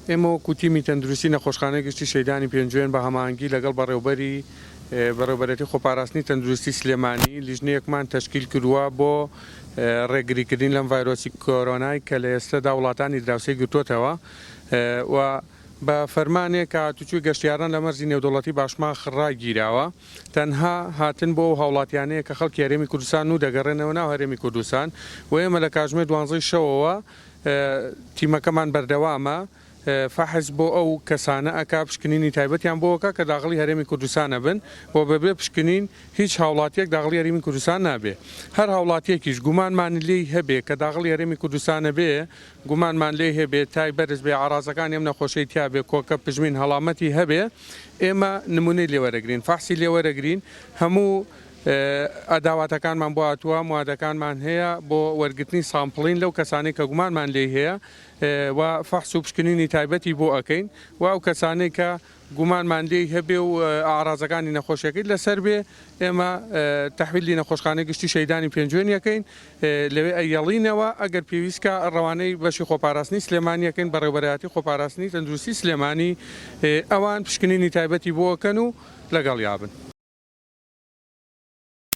ئێمە وەکو تیمی تەندروستی نەخۆشخانەی گشتی شەیدانی پێنجوێن بە هەماهەنگی لەگەڵ بەڕێوەبەرەتی خۆپاراستنی تەندروستی سلێمانی لیژنەیەکمان تەشکیل کردووە بۆ ڕێگریکردن لەم ڤایرۆسی کۆرۆنای کە لە ئێستادا وڵاتانی دراوسێ گرتوتەوە و بە فەرمانێک کە هاتوچووی گەشتیاران لە مەرزی نێودوڵەتی باشما خڕاگیراوە تەنها هاتن بۆ هاوڵاتیانەیە کە خەڵکی هەرێمی کوردستان و دەگەڕێنەوە ناو هەرێمی کوردستان و ئێمە لە کاتژمێر 12 شەوەوە تیمەکەمان بەردەوامە فەحز بۆ ئەو کەسانە ئەکا پشکنینی تایبەتیان بۆکە کە داخلی هەرێمی کوردستانە بن بۆ بەبێ پشکنین هیچ هاوڵاتیەک داخلی هەرێمی کوردستان نابێ هەر هاوڵاتیەکیش گومانمان لێی هەبێ کە داخلی هەرێمی کوردستانە بێ گومانمان لێ هەبێ تای بەرز بێ ئاڕازەکان ئێم نەخۆشەی تیا بێ کۆکە پژمین هەڵامەتی هەبێ ئێمە نمونەی لێوەرەگرین فەحسی لێوەرەگرین هەموو ئەداواتەکانمان بۆ هاتووە موادەکانمان هەیە بۆ وەرگرتنی سامپڵین لەو کەسانەی کە گومانمان لێ هەیە و فەحس و پشکنینی تایبەتی بۆ ئەەکەین و ئەو کەسانەی کە گومانمان لێ هەبێ و ئاڕازەکانی نەخۆشیەکەیت لەسەر بێ ئێمە تەحویلی نەخۆشخانەی گشتی شەیدانی پێنجوێن یەکەین لەوێ ئەیەڵینەوە ئەگەر پێویستکە ڕەوانەی بەشی خۆپاراستنی سلێمانیەکەین بەڕێوەبەرەتی خۆپاراستنی تەندروستی سلێمانی ئەوان پشکنینی تایبەتی بۆ ئەکەن و لەگەڵ یابن.